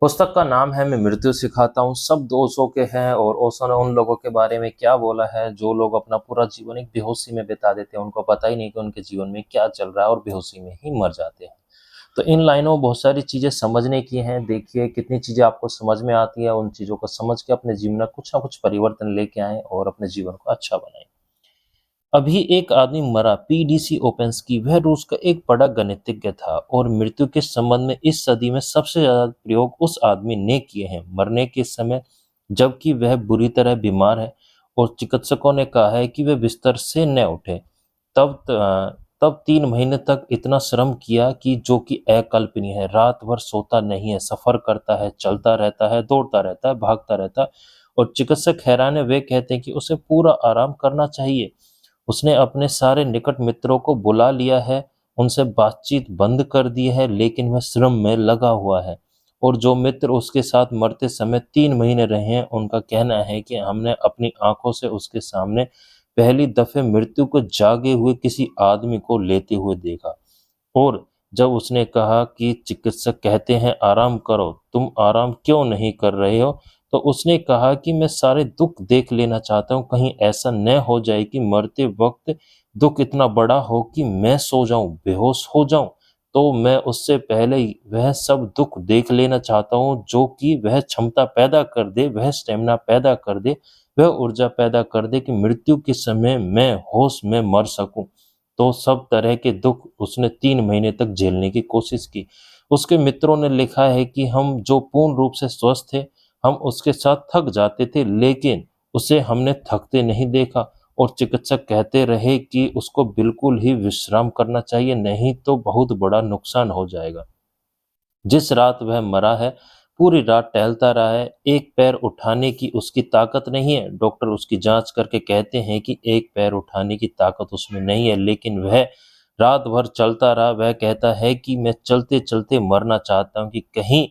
पुस्तक का नाम है मैं मृत्यु सिखाता हूँ। शब्द ओशो के हैं और ओशो ने उन लोगों के बारे में क्या बोला है जो लोग अपना पूरा जीवन एक बेहोशी में बिता देते हैं। उनको पता ही नहीं कि उनके जीवन में क्या चल रहा है और बेहोशी में ही मर जाते हैं। तो इन लाइनों में बहुत सारी चीज़ें समझने की हैं। देखिए कितनी चीज़ें आपको समझ में आती है। उन चीज़ों को समझ के अपने जीवन में कुछ ना कुछ परिवर्तन लेके आएँ और अपने जीवन को अच्छा बनाएँ। अभी एक आदमी मरा, पीडीसी ओपेंस्की। वह रूस का एक बड़ा गणितज्ञ था और मृत्यु के संबंध में इस सदी में सबसे ज्यादा प्रयोग उस आदमी ने किए हैं। मरने के समय जबकि वह बुरी तरह बीमार है और चिकित्सकों ने कहा है कि वह बिस्तर से न उठे, तब 3 महीने तक इतना श्रम किया कि जो कि अकल्पनीय है। रात भर सोता नहीं है, सफर करता है, चलता रहता है, दौड़ता रहता है, भागता रहता है और चिकित्सक हैरान है। वे कहते हैं कि उसे पूरा आराम करना चाहिए। उसने अपने सारे निकट मित्रों को बुला लिया है, उनसे बातचीत बंद कर दी है, लेकिन वह श्रम में लगा हुआ है। और जो मित्र उसके साथ मरते समय 3 महीने रहे हैं, उनका कहना है कि हमने अपनी आंखों से उसके सामने पहली दफे मृत्यु को जागे हुए किसी आदमी को लेते हुए देखा। और जब उसने कहा कि चिकित्सक कहते हैं आराम करो, तुम आराम क्यों नहीं कर रहे हो, तो उसने कहा कि मैं सारे दुख देख लेना चाहता हूँ, कहीं ऐसा न हो जाए कि मरते वक्त दुख इतना बड़ा हो कि मैं सो जाऊं, बेहोश हो जाऊं। तो मैं उससे पहले ही वह सब दुख देख लेना चाहता हूँ जो कि वह क्षमता पैदा कर दे, वह स्टेमिना पैदा कर दे, वह ऊर्जा पैदा कर दे कि मृत्यु के समय मैं होश में मर सकूं। तो सब तरह के दुख उसने 3 महीने तक झेलने की कोशिश की। उसके मित्रों ने लिखा है कि हम जो पूर्ण रूप से स्वस्थ थे, हम उसके साथ थक जाते थे, लेकिन उसे हमने थकते नहीं देखा। और चिकित्सक कहते रहे कि उसको बिल्कुल ही विश्राम करना चाहिए, नहीं तो बहुत बड़ा नुकसान हो जाएगा। जिस रात वह मरा है, पूरी रात टहलता रहा है, एक पैर उठाने की उसकी ताकत नहीं है। डॉक्टर उसकी जांच करके कहते हैं कि एक पैर उठाने की ताकत उसमें नहीं है, लेकिन वह रात भर चलता रहा। वह कहता है कि मैं चलते चलते मरना चाहता हूँ, कि कहीं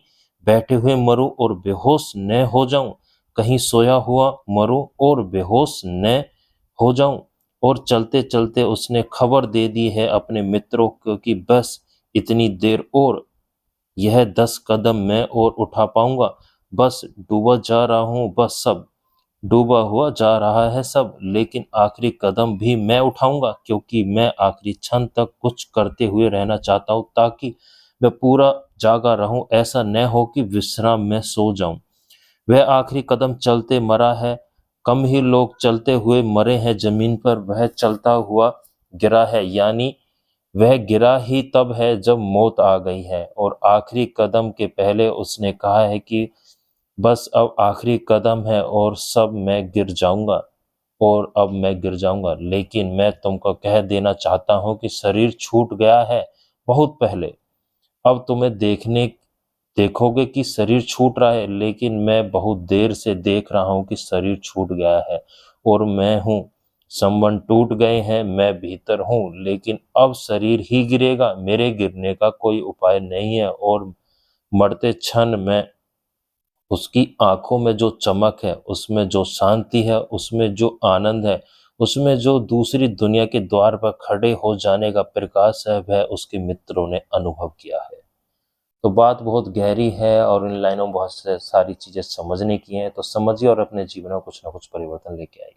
बैठे हुए मरूं और बेहोश न हो जाऊं, कहीं सोया हुआ मरूं और बेहोश न हो जाऊं। और चलते चलते उसने खबर दे दी है अपने मित्रों को कि बस इतनी देर और, यह 10 कदम मैं और उठा पाऊंगा, बस डूबा जा रहा हूँ, बस सब डूबा हुआ जा रहा है सब, लेकिन आखिरी कदम भी मैं उठाऊंगा, क्योंकि मैं आखिरी क्षण तक कुछ करते हुए रहना चाहता हूँ, ताकि मैं पूरा जागा रहूं, ऐसा न हो कि विश्राम में सो जाऊं। वह आखिरी कदम चलते मरा है। कम ही लोग चलते हुए मरे हैं जमीन पर, वह चलता हुआ गिरा है, यानी वह गिरा ही तब है जब मौत आ गई है। और आखिरी कदम के पहले उसने कहा है कि बस अब आखिरी कदम है और सब मैं गिर जाऊंगा, और अब मैं गिर जाऊंगा। लेकिन मैं तुमको कह देना चाहता हूं कि शरीर छूट गया है बहुत पहले। अब तुम्हें देखोगे कि शरीर छूट रहा है, लेकिन मैं बहुत देर से देख रहा हूं कि शरीर छूट गया है और मैं हूं। संबंध टूट गए हैं, मैं भीतर हूं, लेकिन अब शरीर ही गिरेगा, मेरे गिरने का कोई उपाय नहीं है। और मरते क्षण में उसकी आंखों में जो चमक है, उसमें जो शांति है, उसमें जो आनंद है, उसमें जो दूसरी दुनिया के द्वार पर खड़े हो जाने का प्रकाश है, वह उसके मित्रों ने अनुभव किया है। तो बात बहुत गहरी है और इन लाइनों में बहुत सारी चीजें समझने की हैं। तो समझिए और अपने जीवन में कुछ ना कुछ परिवर्तन लेके आइए।